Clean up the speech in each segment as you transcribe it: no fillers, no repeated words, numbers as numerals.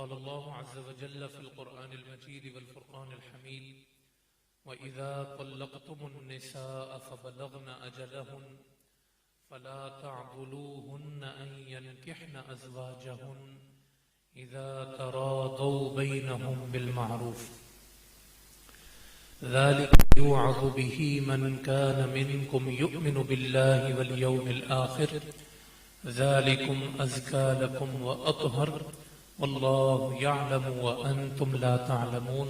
قال الله عز وجل في القرآن المجيد والفرقان الحميد وإذا طلقتم النساء فبلغن أجلهن فلا تعضلوهن أن ينكحن أزواجهن إذا تراضوا بينهم بالمعروف ذلك يوعظ به من كان منكم يؤمن بالله واليوم الآخر ذلكم أزكى لكم وأطهر والله يعلم وأنتم لا تعلمون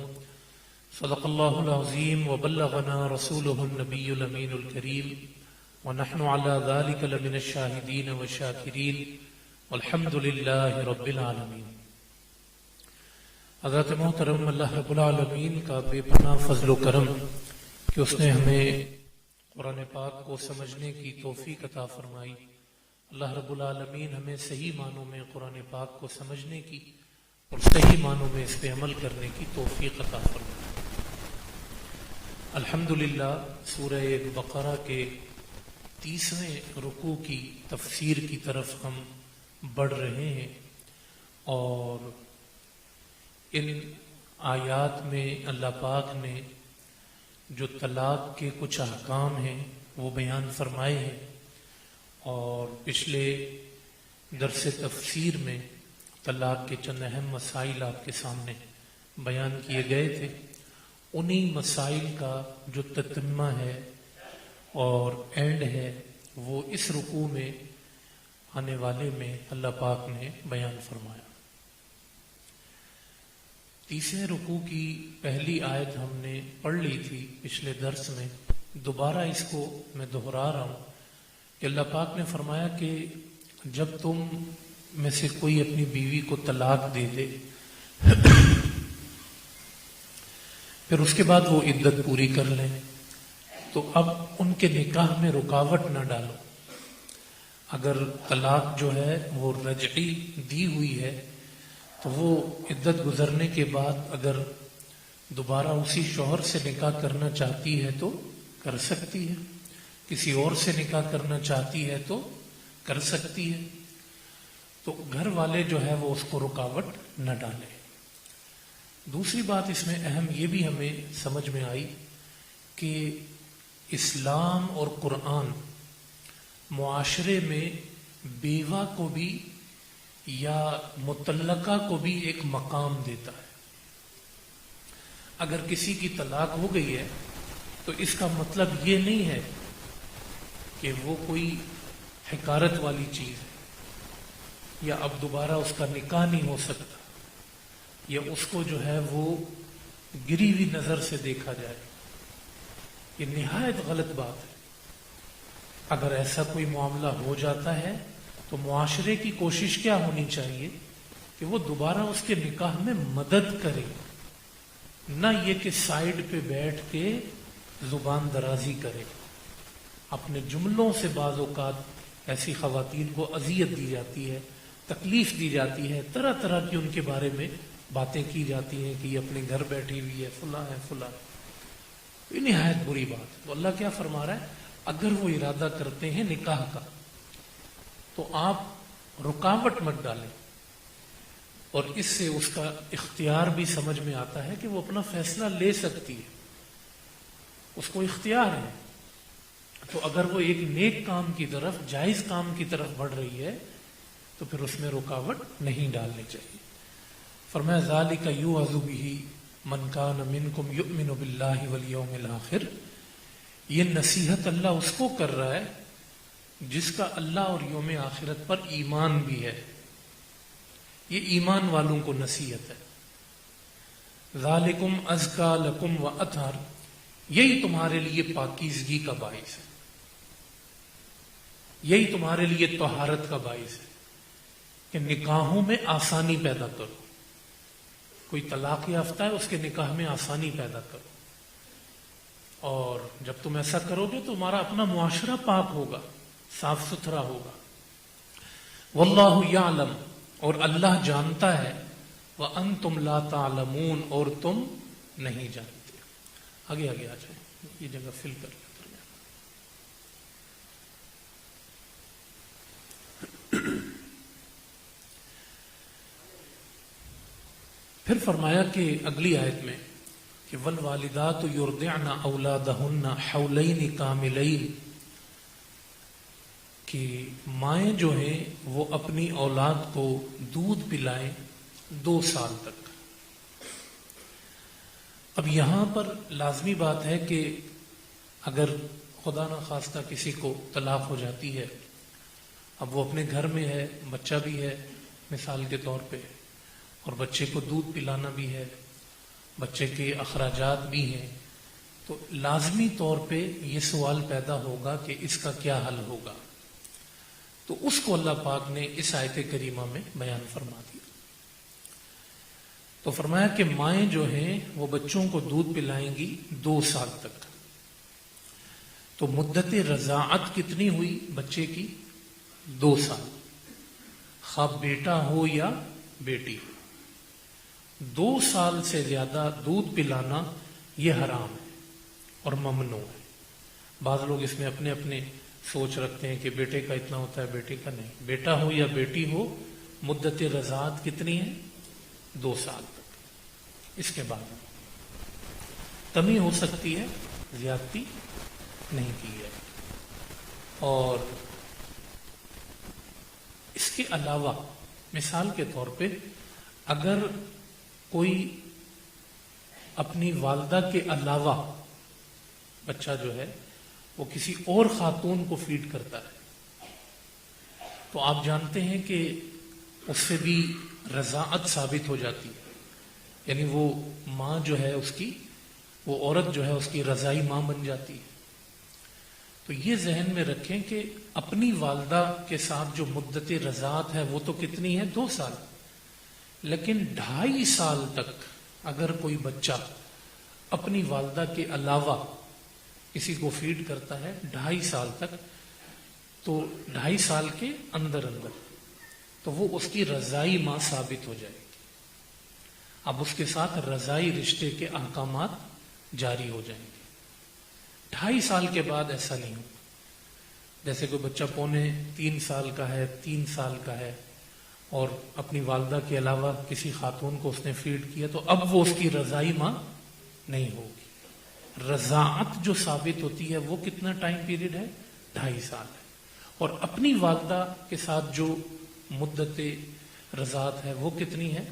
صدق الله العظيم وبلغنا رسوله النبي الأمين الكريم ونحن على ذلك لمن الشاهدين والشاكرين والحمد لله رب العالمين۔ حضرت محترم اللہ رب العالمین کا بے پناہ فضل و کرم کہ اس نے ہمیں قرآن پاک کو سمجھنے کی توفیق عطا فرمائی۔ اللہ رب العالمین ہمیں صحیح معنوں میں قرآن پاک کو سمجھنے کی اور صحیح معنوں میں اس پہ عمل کرنے کی توفیق عطا فرمائی۔ الحمدللہ سورہ بقرہ کے 30ویں رکوع کی تفسیر کی طرف ہم بڑھ رہے ہیں، اور ان آیات میں اللہ پاک نے جو طلاق کے کچھ احکام ہیں وہ بیان فرمائے ہیں، اور پچھلے درس تفسیر میں طلاق کے چند اہم مسائل آپ کے سامنے بیان کیے گئے تھے۔ انہی مسائل کا جو تتمہ ہے اور اینڈ ہے وہ اس رکوع میں آنے والے میں اللہ پاک نے بیان فرمایا۔ 30ویں رکوع کی پہلی آیت ہم نے پڑھ لی تھی پچھلے درس میں، دوبارہ اس کو میں دہرا رہا ہوں کہ اللہ پاک نے فرمایا کہ جب تم میں سے کوئی اپنی بیوی کو طلاق دے دے پھر اس کے بعد وہ عدت پوری کر لیں تو اب ان کے نکاح میں رکاوٹ نہ ڈالو۔ اگر طلاق جو ہے وہ رجعی دی ہوئی ہے تو وہ عدت گزرنے کے بعد اگر دوبارہ اسی شوہر سے نکاح کرنا چاہتی ہے تو کر سکتی ہے، کسی اور سے نکاح کرنا چاہتی ہے تو کر سکتی ہے، تو گھر والے جو ہے وہ اس کو رکاوٹ نہ ڈالیں۔ دوسری بات اس میں اہم یہ بھی ہمیں سمجھ میں آئی کہ اسلام اور قرآن معاشرے میں بیوہ کو بھی یا مطلقہ کو بھی ایک مقام دیتا ہے۔ اگر کسی کی طلاق ہو گئی ہے تو اس کا مطلب یہ نہیں ہے کہ وہ کوئی حقارت والی چیز ہے، یا اب دوبارہ اس کا نکاح نہیں ہو سکتا، یا اس کو جو ہے وہ گری ہوئی نظر سے دیکھا جائے۔ یہ نہایت غلط بات ہے۔ اگر ایسا کوئی معاملہ ہو جاتا ہے تو معاشرے کی کوشش کیا ہونی چاہیے کہ وہ دوبارہ اس کے نکاح میں مدد کرے، نہ یہ کہ سائیڈ پہ بیٹھ کے زبان درازی کرے۔ اپنے جملوں سے بعض اوقات ایسی خواتین کو اذیت دی جاتی ہے، تکلیف دی جاتی ہے، طرح طرح کی ان کے بارے میں باتیں کی جاتی ہیں کہ یہ اپنے گھر بیٹھی ہوئی ہے، فلاں ہے فلاں۔ یہ نہایت بری بات۔ تو اللہ کیا فرما رہا ہے؟ اگر وہ ارادہ کرتے ہیں نکاح کا تو آپ رکاوٹ مت ڈالیں، اور اس سے اس کا اختیار بھی سمجھ میں آتا ہے کہ وہ اپنا فیصلہ لے سکتی ہے، اس کو اختیار ہے۔ تو اگر وہ ایک نیک کام کی طرف، جائز کام کی طرف بڑھ رہی ہے تو پھر اس میں رکاوٹ نہیں ڈالنی چاہیے۔ فرمایا ذالک یوعظ بہ من کان منکم یؤمن باللہ والیوم الآخر، یہ نصیحت اللہ اس کو کر رہا ہے جس کا اللہ اور یوم آخرت پر ایمان بھی ہے۔ یہ ایمان والوں کو نصیحت ہے۔ ذالکم ازکا لکم واطہر، یہی تمہارے لیے پاکیزگی کا باعث ہے، یہی تمہارے لیے طہارت کا باعث ہے کہ نکاحوں میں آسانی پیدا کرو۔ کوئی طلاق یافتہ ہے اس کے نکاح میں آسانی پیدا کرو، اور جب تم ایسا کرو گے تو تمہارا اپنا معاشرہ پاک ہوگا، صاف ستھرا ہوگا۔ واللہ یعلم، اور اللہ جانتا ہے، وانتم لا تعلمون، اور تم نہیں جانتے۔ آگے آ جائیں، یہ جگہ فل کر لیں۔ پھر فرمایا کہ اگلی آیت میں کہ والوالدات یرضعن اولادہن حولین کاملین، کہ مائیں جو ہیں وہ اپنی اولاد کو دودھ پلائیں 2 سال تک۔ اب یہاں پر لازمی بات ہے کہ اگر خدا نخواستہ کسی کو طلاق ہو جاتی ہے، اب وہ اپنے گھر میں ہے، بچہ بھی ہے مثال کے طور پہ، اور بچے کو دودھ پلانا بھی ہے، بچے کے اخراجات بھی ہیں، تو لازمی طور پہ یہ سوال پیدا ہوگا کہ اس کا کیا حل ہوگا۔ تو اس کو اللہ پاک نے اس آیت کریمہ میں بیان فرما دیا۔ تو فرمایا کہ مائیں جو ہیں وہ بچوں کو دودھ پلائیں گی 2 سال تک۔ تو مدت رضاعت کتنی ہوئی بچے کی؟ 2 سال، خواہ بیٹا ہو یا بیٹی۔ 2 سال سے زیادہ دودھ پلانا یہ حرام ہے اور ممنوع ہے۔ بعض لوگ اس میں اپنے اپنے سوچ رکھتے ہیں کہ بیٹے کا اتنا ہوتا ہے، بیٹی کا نہیں۔ بیٹا ہو یا بیٹی ہو، مدت رضاعت کتنی ہے؟ 2 سال تک۔ اس کے بعد کمی ہو سکتی ہے، زیادتی نہیں کی ہے۔ اور اس کے علاوہ مثال کے طور پہ اگر کوئی اپنی والدہ کے علاوہ بچہ جو ہے وہ کسی اور خاتون کو فیڈ کرتا ہے، تو آپ جانتے ہیں کہ اس سے بھی رضاعت ثابت ہو جاتی ہے، یعنی وہ ماں جو ہے اس کی، وہ عورت جو ہے اس کی رضائی ماں بن جاتی ہے۔ تو یہ ذہن میں رکھیں کہ اپنی والدہ کے ساتھ جو مدت رضاعت ہے وہ تو کتنی ہے؟ 2 سال، لیکن 2.5 سال تک اگر کوئی بچہ اپنی والدہ کے علاوہ کسی کو فیڈ کرتا ہے 2.5 سال تک، تو 2.5 سال کے اندر تو وہ اس کی رضائی ماں ثابت ہو جائے گی۔ اب اس کے ساتھ رضائی رشتے کے احکامات جاری ہو جائیں گے۔ 2.5 سال کے بعد ایسا نہیں ہوگا۔ جیسے کوئی بچہ 2.25 سال کا ہے، 3 سال کا ہے، اور اپنی والدہ کے علاوہ کسی خاتون کو اس نے فیڈ کیا، تو اب وہ اس کی رضائی ماں نہیں ہوگی۔ رضاعت جو ثابت ہوتی ہے وہ کتنا ٹائم پیریڈ ہے؟ 2.5 سال ہے، اور اپنی والدہ کے ساتھ جو مدت رضاعت ہے وہ کتنی ہے؟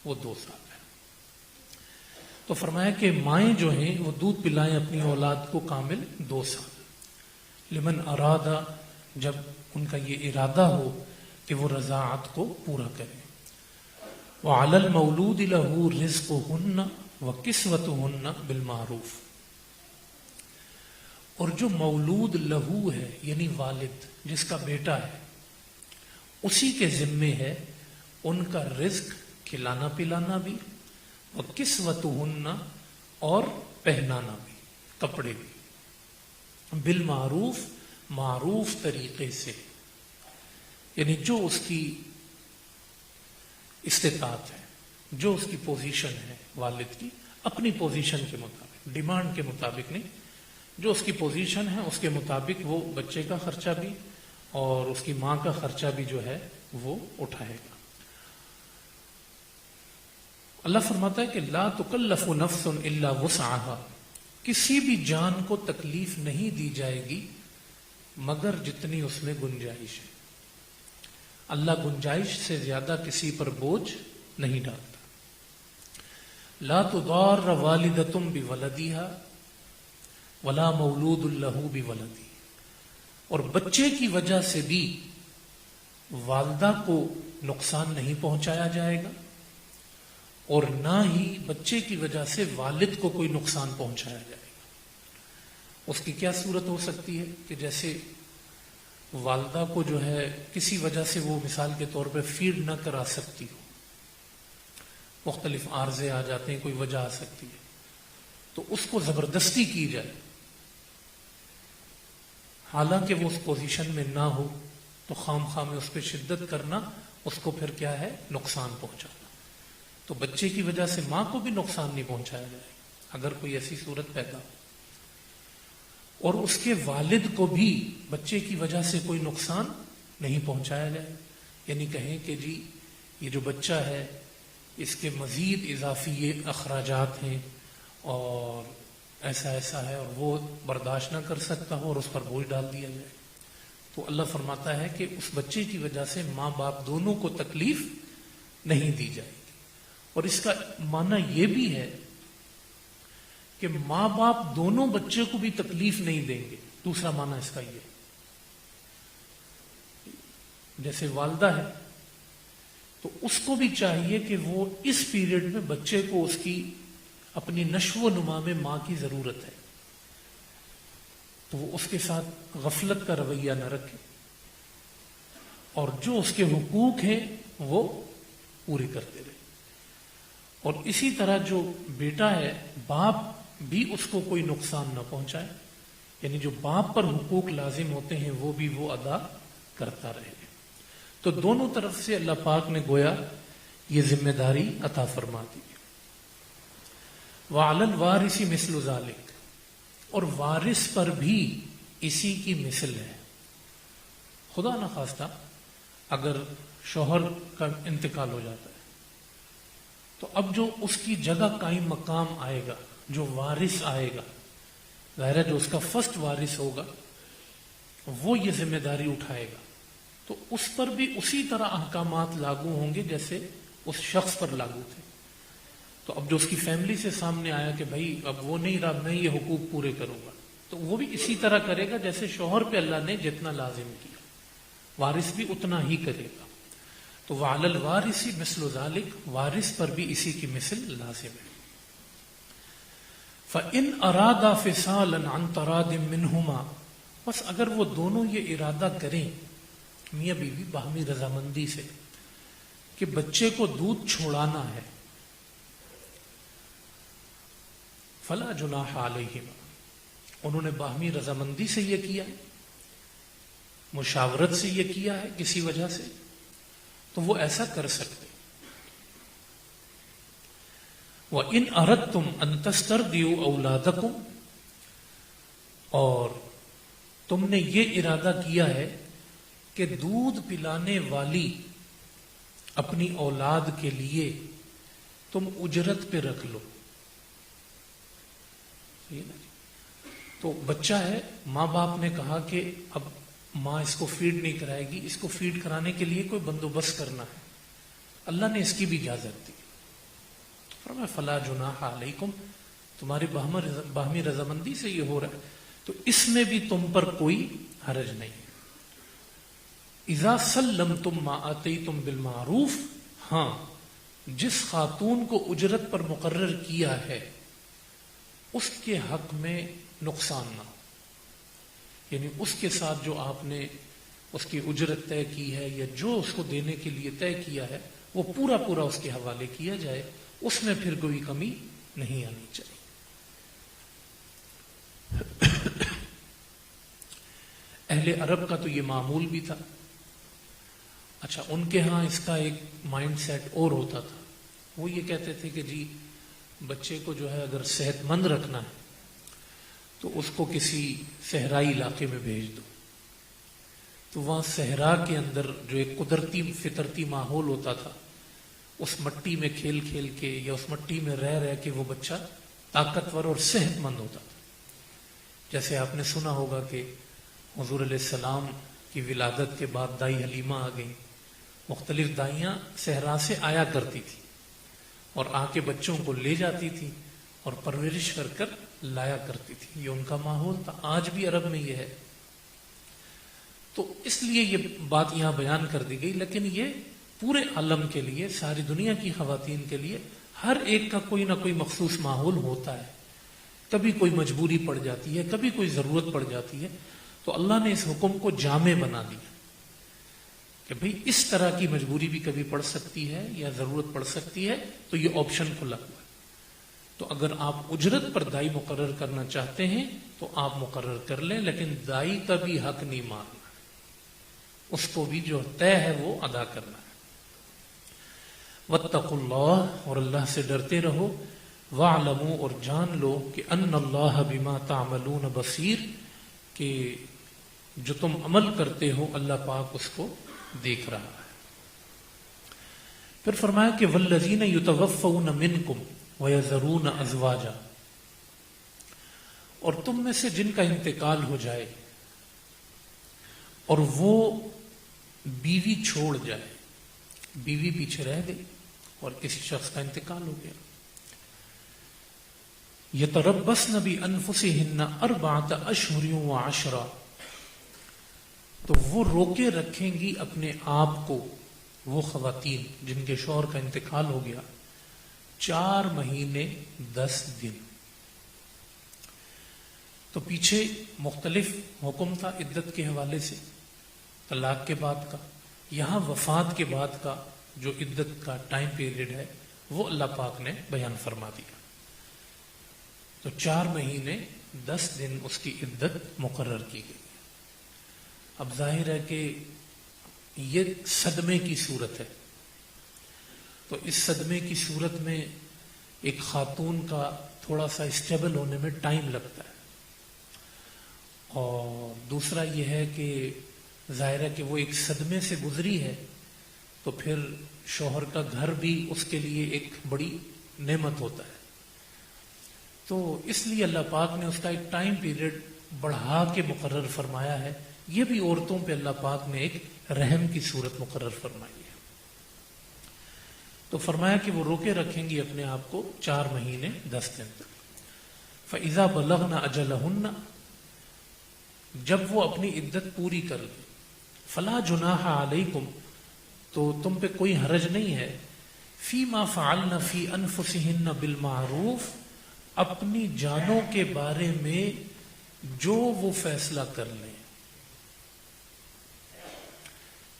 وہ 2 سال ہے۔ تو فرمایا کہ مائیں جو ہیں وہ دودھ پلائیں اپنی اولاد کو کامل 2 سال، لمن ارادہ، جب ان کا یہ ارادہ ہو کہ وہ رضاعت کو پورا کریں۔ وعلی المولود لہ رزقہن وکسوتہن بالمعروف، اور جو مولود لہو ہے یعنی والد جس کا بیٹا ہے، اسی کے ذمے ہے ان کا رزق کھلانا پلانا بھی، وکسوتہن اور پہنانا بھی، کپڑے بھی، بالمعروف، معروف طریقے سے، یعنی جو اس کی استطاعت ہے، جو اس کی پوزیشن ہے والد کی، اپنی پوزیشن کے مطابق، ڈیمانڈ کے مطابق نہیں، جو اس کی پوزیشن ہے اس کے مطابق وہ بچے کا خرچہ بھی اور اس کی ماں کا خرچہ بھی جو ہے وہ اٹھائے گا۔ اللہ فرماتا ہے کہ لا تکلف نفس الا وسعها، کسی بھی جان کو تکلیف نہیں دی جائے گی مگر جتنی اس میں گنجائش ہے۔ اللہ گنجائش سے زیادہ کسی پر بوجھ نہیں ڈالتا۔ لا تضار والدۃ بولدها ولا مولود لہ بولدہ، اور بچے کی وجہ سے بھی والدہ کو نقصان نہیں پہنچایا جائے گا، اور نہ ہی بچے کی وجہ سے والد کو کوئی نقصان پہنچایا جائے گا۔ اس کی کیا صورت ہو سکتی ہے کہ جیسے والدہ کو جو ہے کسی وجہ سے وہ مثال کے طور پہ فیڈ نہ کرا سکتی ہو، مختلف عارضے آ جاتے ہیں، کوئی وجہ آ سکتی ہے، تو اس کو زبردستی کی جائے، حالانکہ وہ اس پوزیشن میں نہ ہو، تو خام خواہ میں اس پہ شدت کرنا اس کو پھر کیا ہے؟ نقصان پہنچانا۔ تو بچے کی وجہ سے ماں کو بھی نقصان نہیں پہنچایا جائے اگر کوئی ایسی صورت پیدا ہو، اور اس کے والد کو بھی بچے کی وجہ سے کوئی نقصان نہیں پہنچایا جائے، یعنی کہیں کہ جی یہ جو بچہ ہے اس کے مزید اضافی اخراجات ہیں اور ایسا ایسا ہے اور وہ برداشت نہ کر سکتا ہو اور اس پر بوجھ ڈال دیا جائے، تو اللہ فرماتا ہے کہ اس بچے کی وجہ سے ماں باپ دونوں کو تکلیف نہیں دی جائے گی۔ اور اس کا معنی یہ بھی ہے کہ ماں باپ دونوں بچے کو بھی تکلیف نہیں دیں گے۔ دوسرا معنی اس کا یہ، جیسے والدہ ہے تو اس کو بھی چاہیے کہ وہ اس پیریڈ میں بچے کو اس کی اپنی نشو و نما میں ماں کی ضرورت ہے، تو وہ اس کے ساتھ غفلت کا رویہ نہ رکھے اور جو اس کے حقوق ہیں وہ پورے کرتے رہے۔ اور اسی طرح جو بیٹا ہے، باپ بھی اس کو کوئی نقصان نہ پہنچائے، یعنی جو باپ پر حقوق لازم ہوتے ہیں وہ بھی وہ ادا کرتا رہے۔ تو دونوں طرف سے اللہ پاک نے گویا یہ ذمہ داری عطا فرما دی۔ وَعَلَى الْوَارِثِ مِثْلُ ذَلِكَ، اور وارث پر بھی اسی کی مثل ہے۔ خدا نخواستہ اگر شوہر کا انتقال ہو جاتا ہے تو اب جو اس کی جگہ قائم مقام آئے گا، جو وارث آئے گا، ظاہر ہے جو اس کا فرسٹ وارث ہوگا وہ یہ ذمہ داری اٹھائے گا، تو اس پر بھی اسی طرح احکامات لاگو ہوں گے جیسے اس شخص پر لاگو تھے۔ تو اب جو اس کی فیملی سے سامنے آیا کہ بھائی اب وہ نہیں رہا، میں یہ حقوق پورے کروں گا، تو وہ بھی اسی طرح کرے گا جیسے شوہر پہ اللہ نے جتنا لازم کیا، وارث بھی اتنا ہی کرے گا۔ تو وَعَلَى الْوَارِثِ مِثْلُ ذَلِكَ، وارث پر بھی اسی کی مثل لازم ہے۔ فَإِنْ أَرَادَا فِصَالًا عَنْ تَرَادٍ مِّنْهُمَا، بس اگر وہ دونوں یہ ارادہ کریں میاں بیوی باہمی رضامندی سے کہ بچے کو دودھ چھوڑانا ہے، فلا جناح علیہما، انہوں نے باہمی رضامندی سے یہ کیا، مشاورت سے یہ کیا ہے کسی وجہ سے، تو وہ ایسا کر سکتے۔ وَإِنْ أَرَدْتُمْ أَن تَسْتَرْضِعُوا أَوْلَادَكُمْ، اور تم نے یہ ارادہ کیا ہے کہ دودھ پلانے والی اپنی اولاد کے لیے تم اجرت پہ رکھ لو، تو بچہ ہے، ماں باپ نے کہا کہ اب ماں اس کو فیڈ نہیں کرائے گی، اس کو فیڈ کرانے کے لیے کوئی بندوبست کرنا ہے، اللہ نے اس کی بھی اجازت دی، فرمایا فلا جناح علیکم، تمہاری باہمی رضامندی سے یہ ہو رہا ہے تو اس میں بھی تم پر کوئی حرج نہیں۔ اذا سلمتم ما آتیتم بالمعروف، ہاں جس خاتون کو اجرت پر مقرر کیا ہے اس کے حق میں نقصان نہ ہو، یعنی اس کے ساتھ جو آپ نے اس کی اجرت طے کی ہے یا جو اس کو دینے کے لیے طے کیا ہے وہ پورا پورا اس کے حوالے کیا جائے، اس میں پھر کوئی کمی نہیں آنی چاہیے۔ اہل عرب کا تو یہ معمول بھی تھا۔ اچھا، ان کے ہاں اس کا ایک مائنڈ سیٹ اور ہوتا تھا، وہ یہ کہتے تھے کہ جی بچے کو جو ہے اگر صحت مند رکھنا ہے تو اس کو کسی صحرائی علاقے میں بھیج دو، تو وہاں صحرا کے اندر جو ایک قدرتی فطرتی ماحول ہوتا تھا، اس مٹی میں کھیل کھیل کے یا اس مٹی میں رہ رہ کے وہ بچہ طاقتور اور صحت مند ہوتا تھا۔ جیسے آپ نے سنا ہوگا کہ حضور علیہ السلام کی ولادت کے بعد دائی حلیمہ آ گئی، مختلف دائیاں صحرا سے آیا کرتی تھی اور آ کے بچوں کو لے جاتی تھی اور پرورش کر کر لایا کرتی تھی، یہ ان کا ماحول تھا۔ آج بھی عرب میں یہ ہے، تو اس لیے یہ بات یہاں بیان کر دی گئی، لیکن یہ پورے عالم کے لیے، ساری دنیا کی خواتین کے لیے ہر ایک کا کوئی نہ کوئی مخصوص ماحول ہوتا ہے، کبھی کوئی مجبوری پڑ جاتی ہے، کبھی کوئی ضرورت پڑ جاتی ہے، تو اللہ نے اس حکم کو جامع بنا دیا کہ بھئی اس طرح کی مجبوری بھی کبھی پڑ سکتی ہے یا ضرورت پڑ سکتی ہے، تو یہ آپشن کھلا ہوا ہے۔ تو اگر آپ اجرت پر دائی مقرر کرنا چاہتے ہیں تو آپ مقرر کر لیں، لیکن دائی کا بھی حق نہیں مارنا، اس کو بھی جو طے ہے وہ ادا کرنا ہے۔ واتقوا اللہ، اور اللہ سے ڈرتے رہو، واعلموا، اور جان لو کہ ان اللہ بما تعملون بصیر، کہ جو تم عمل کرتے ہو اللہ پاک اس کو دیکھ رہا ہے۔ پھر فرمایا کہ والذین یتوفون منکم ویذرون ازواجا، اور تم میں سے جن کا انتقال ہو جائے اور وہ بیوی چھوڑ جائے، بیوی پیچھے رہ گئی اور کسی شخص کا انتقال ہو گیا، یتربصن بانفسہن اربعۃ اشہر وعشرا، تو وہ روکے رکھیں گی اپنے آپ کو، وہ خواتین جن کے شوہر کا انتقال ہو گیا، 4 مہینے 10 دن۔ تو پیچھے مختلف حکم تھا عدت کے حوالے سے، طلاق کے بعد کا، یہاں وفات کے بعد کا جو عدت کا ٹائم پیریڈ ہے وہ اللہ پاک نے بیان فرما دیا۔ تو 4 مہینے 10 دن اس کی عدت مقرر کی گئی۔ اب ظاہر ہے کہ یہ صدمے کی صورت ہے، تو اس صدمے کی صورت میں ایک خاتون کا تھوڑا سا اسٹیبل ہونے میں ٹائم لگتا ہے، اور دوسرا یہ ہے کہ ظاہر ہے کہ وہ ایک صدمے سے گزری ہے، تو پھر شوہر کا گھر بھی اس کے لیے ایک بڑی نعمت ہوتا ہے، تو اس لیے اللہ پاک نے اس کا ایک ٹائم پیریڈ بڑھا کے مقرر فرمایا ہے۔ یہ بھی عورتوں پہ اللہ پاک نے ایک رحم کی صورت مقرر فرمائی ہے۔ تو فرمایا کہ وہ روکے رکھیں گی اپنے آپ کو 4 مہینے 10 دن تک۔ فَإِذَا بَلَغْنَ أَجَلَهُنَّ، جب وہ اپنی عدت پوری کر لیں، فَلَا جُنَاحَ عَلَيْكُمْ، تو تم پہ کوئی حرج نہیں ہے، فِي مَا فَعَلْنَ فِي أَنفُسِهِنَّ بِالْمَعْرُوفِ، اپنی جانوں کے بارے میں جو وہ فیصلہ کر لیں۔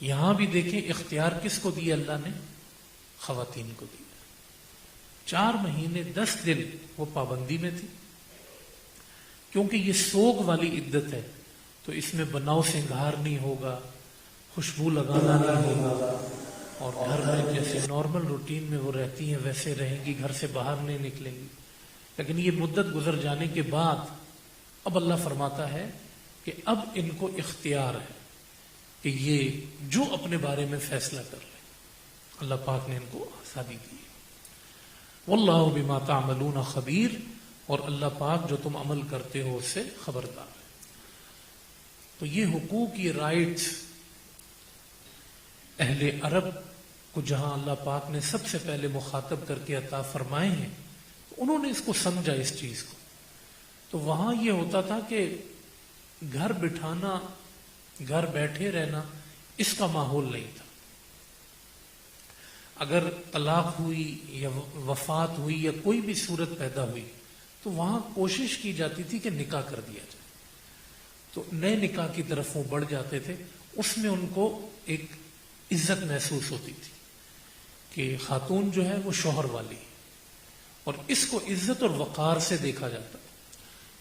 یہاں بھی دیکھیں اختیار کس کو دیا اللہ نے؟ خواتین کو دیا۔ 4 مہینے 10 دن وہ پابندی میں تھی، کیونکہ یہ سوگ والی عدت ہے، تو اس میں بناؤ سنگھار نہیں ہوگا، خوشبو لگانا نہیں ہوگا، اور گھر میں جیسے نارمل روٹین میں وہ رہتی ہیں ویسے رہیں گی، گھر سے باہر نہیں نکلیں گی۔ لیکن یہ مدت گزر جانے کے بعد اب اللہ فرماتا ہے کہ اب ان کو اختیار ہے کہ یہ جو اپنے بارے میں فیصلہ کر لیں، اللہ پاک نے ان کو آزادی دی۔ واللہ بما تعملون خبیر، اور اللہ پاک جو تم عمل کرتے ہو اس سے خبردار ہے۔ تو یہ حقوق، یہ رائٹس اہل عرب کو جہاں اللہ پاک نے سب سے پہلے مخاطب کر کے عطا فرمائے ہیں، انہوں نے اس کو سمجھا، اس چیز کو۔ تو وہاں یہ ہوتا تھا کہ گھر بٹھانا، گھر بیٹھے رہنا، اس کا ماحول نہیں تھا۔ اگر طلاق ہوئی یا وفات ہوئی یا کوئی بھی صورت پیدا ہوئی تو وہاں کوشش کی جاتی تھی کہ نکاح کر دیا جائے، تو نئے نکاح کی طرف وہ بڑھ جاتے تھے۔ اس میں ان کو ایک عزت محسوس ہوتی تھی کہ خاتون جو ہے وہ شوہر والی ہے، اور اس کو عزت اور وقار سے دیکھا جاتا تھا۔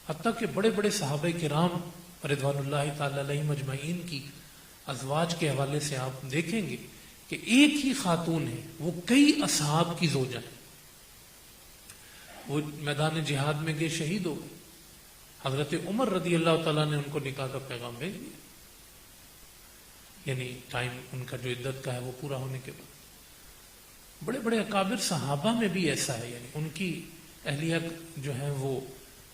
حتیٰ کہ بڑے بڑے صحابہ کرام رضوان اللہ تعالی علیہم اجمعین کی ازواج کے حوالے سے آپ دیکھیں گے کہ ایک ہی خاتون ہے، وہ کئی اصحاب کی زوجہ ہے۔ وہ میدان جہاد میں گئے، شہید ہو گئے، حضرت عمر رضی اللہ تعالیٰ نے ان کو نکاح کا پیغام بھیج دیا، یعنی ٹائم ان کا جو عدت کا ہے وہ پورا ہونے کے بعد۔ بڑے بڑے اکابر صحابہ میں بھی ایسا ہے، یعنی ان کی اہلیہ جو ہے وہ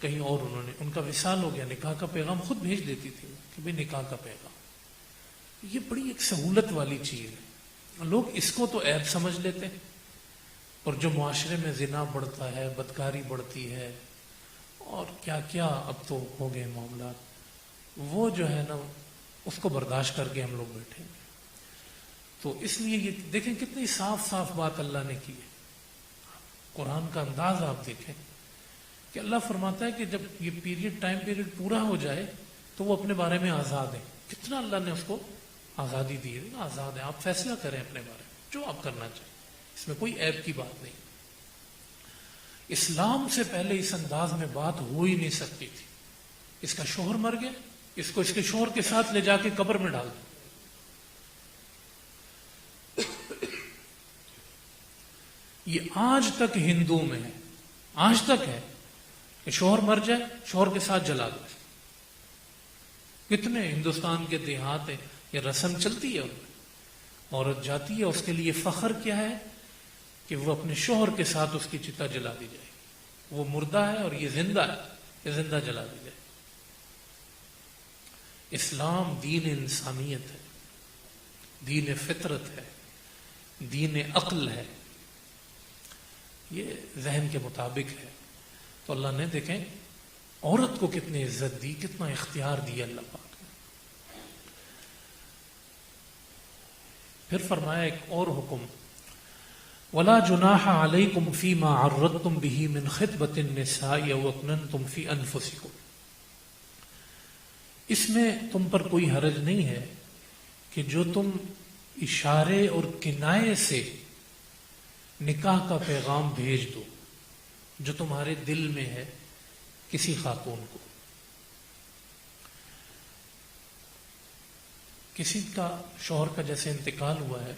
کہیں اور، انہوں نے، ان کا وصال ہو گیا، نکاح کا پیغام خود بھیج دیتی تھی کہ بھئی نکاح کا پیغام۔ یہ بڑی ایک سہولت والی چیز ہے، لوگ اس کو تو عیب سمجھ لیتے ہیں، اور جو معاشرے میں زنا بڑھتا ہے، بدکاری بڑھتی ہے، اور کیا کیا اب تو ہو گئے معاملات، وہ جو ہے نا اس کو برداشت کر کے ہم لوگ بیٹھیں گے۔ تو اس لیے یہ دیکھیں کتنی صاف صاف بات اللہ نے کی ہے، قرآن کا انداز آپ دیکھیں کہ اللہ فرماتا ہے کہ جب یہ پیریڈ، ٹائم پیریڈ پورا ہو جائے تو وہ اپنے بارے میں آزاد ہے۔ کتنا اللہ نے اس کو آزادی دی ہے، آزاد ہے، آپ فیصلہ کریں اپنے بارے میں جو آپ کرنا چاہیں، اس میں کوئی عیب کی بات نہیں۔ اسلام سے پہلے اس انداز میں بات ہو ہی نہیں سکتی تھی۔ اس کا شوہر مر گیا، اس کو اس کے شوہر کے ساتھ لے جا کے قبر میں ڈال دو۔ یہ آج تک ہندو میں ہے، آج تک ہے کہ شوہر مر جائے شوہر کے ساتھ جلا دو۔ کتنے ہندوستان کے دیہات ہیں، یہ رسم چلتی ہے، عورت جاتی ہے، اس کے لیے فخر کیا ہے کہ وہ اپنے شوہر کے ساتھ اس کی چتا جلا دی جائے. وہ مردہ ہے اور یہ زندہ ہے، یہ زندہ جلا دی جائے. اسلام دین انسانیت ہے، دین فطرت ہے، دین عقل ہے. یہ ذہن کے مطابق ہے. تو اللہ نے دیکھیں عورت کو کتنی عزت دی، کتنا اختیار دیا اللہ پاک نے. پھر فرمایا ایک اور حکم، وَلَا جُنَاحَ عَلَيْكُمْ فِي مَا عَرَّضْتُمْ بِهِ مِنْ خِطْبَةِ النِّسَاءِ أَوْ أَكْنَنْتُمْ فِي أَنفُسِكُمْ. اس میں تم پر کوئی حرج نہیں ہے کہ جو تم اشارے اور کنایے سے نکاح کا پیغام بھیج دو، جو تمہارے دل میں ہے کسی خاتون کو. کسی کا شوہر کا جیسے انتقال ہوا ہے